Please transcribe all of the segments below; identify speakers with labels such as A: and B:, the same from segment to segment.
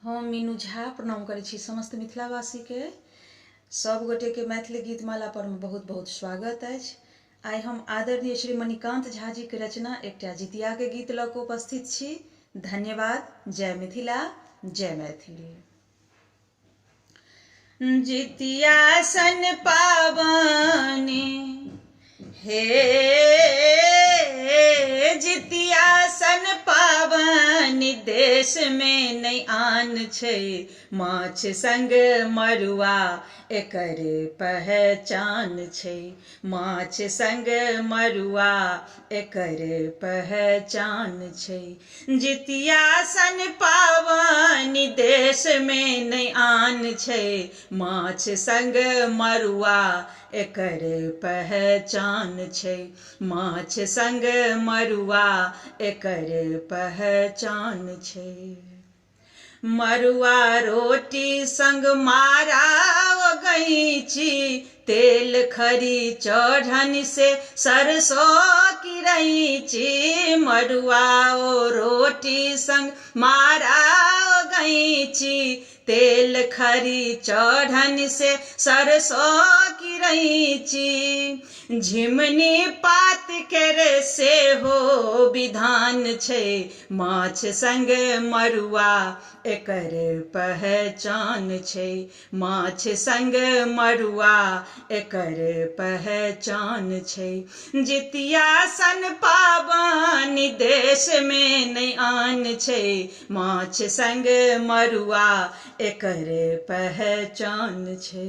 A: हम मीनू झा प्रणाम करै छी समस्त मिथिलावासी के। सब गोटे के मैथिली गीतमाला पर में बहुत बहुत स्वागत अछि। आई हम आदरणीय श्री मणिकांत झा जी के रचना एकटा जितिया के गीत लऽ कऽ उपस्थित छी। धन्यवाद। जय मिथिला, जय मैथिली। जितिया सन पावनी हे जितिया सन पावनी देश में नहीं आन छै। माछ संग मरुआ एकर पहचान छै। माछ संग मरुआ एकर पहचान छै। जितिया सन पावनी देश में नहीं आन छै। माछ संग मरुआ एकर पहचान छै। माछ संग मरुआ एकर पहचान छै। मरुआ रोटी संग मारा गईची तेल खरी चढ़न से सरसों की रईची। मरुआ रोटी संग मारा गईची तेल खरी चढ़न से सरसों की रईची। झिमनी पात केरे से हो विधान छै। माछ संग मरुआ एकर पहचान छै। माछ संग मरुआ एकर पहचान छै। जितिया सन पावनी देश में नहीं आन छै। माछ संग मरुआ एकर पहचान छै।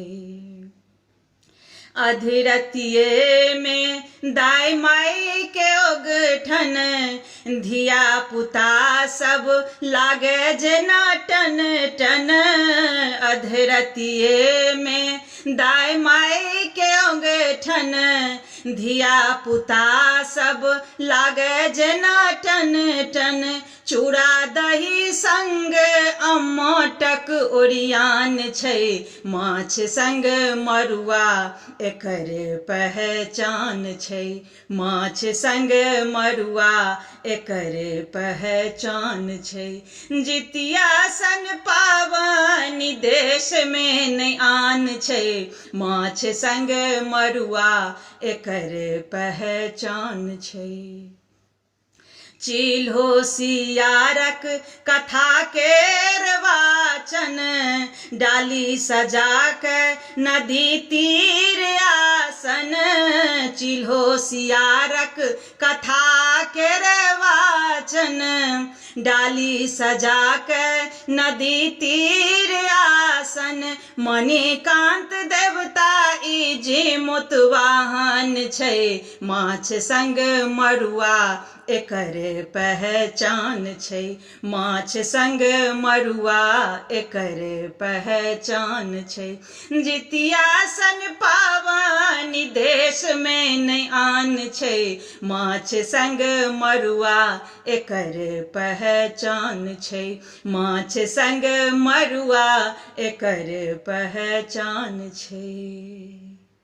A: अधरतिये में दाई माई के ओगठन धिया पुता सब लागे जेना टन टन। अधरतिये में दाई माई के ओगठन धिया पुता सब लागे जेना टन टन। चूड़ा दही संग अम्मटक ओरियान छै। माछ संग मरुआ एकर पहचान छै। माछ संग मरुआ एकर पहचान छै। जितिया सन पावनी देश में नहीं आन छै। माछ संग मरुआ एकर पहचान छै। चिल्हो सियारक कथा केर वाचन डाली सजा के नदी तीर आसन। चिल्हो सियारक कथा केर वाचन डाली सजा के नदी तीर आसन। मणिकांत देवता ई जे मोतवाहन छै। माछ संग मरुआ एकर पहचान छै। माछ संग मरुआ एकर पहचान छै। जितिया सन पावनी देश में नहीं आन छै। माछ संग मरुआ एकर पहचान छै। माछ संग मरुआ एकर पहचान छै।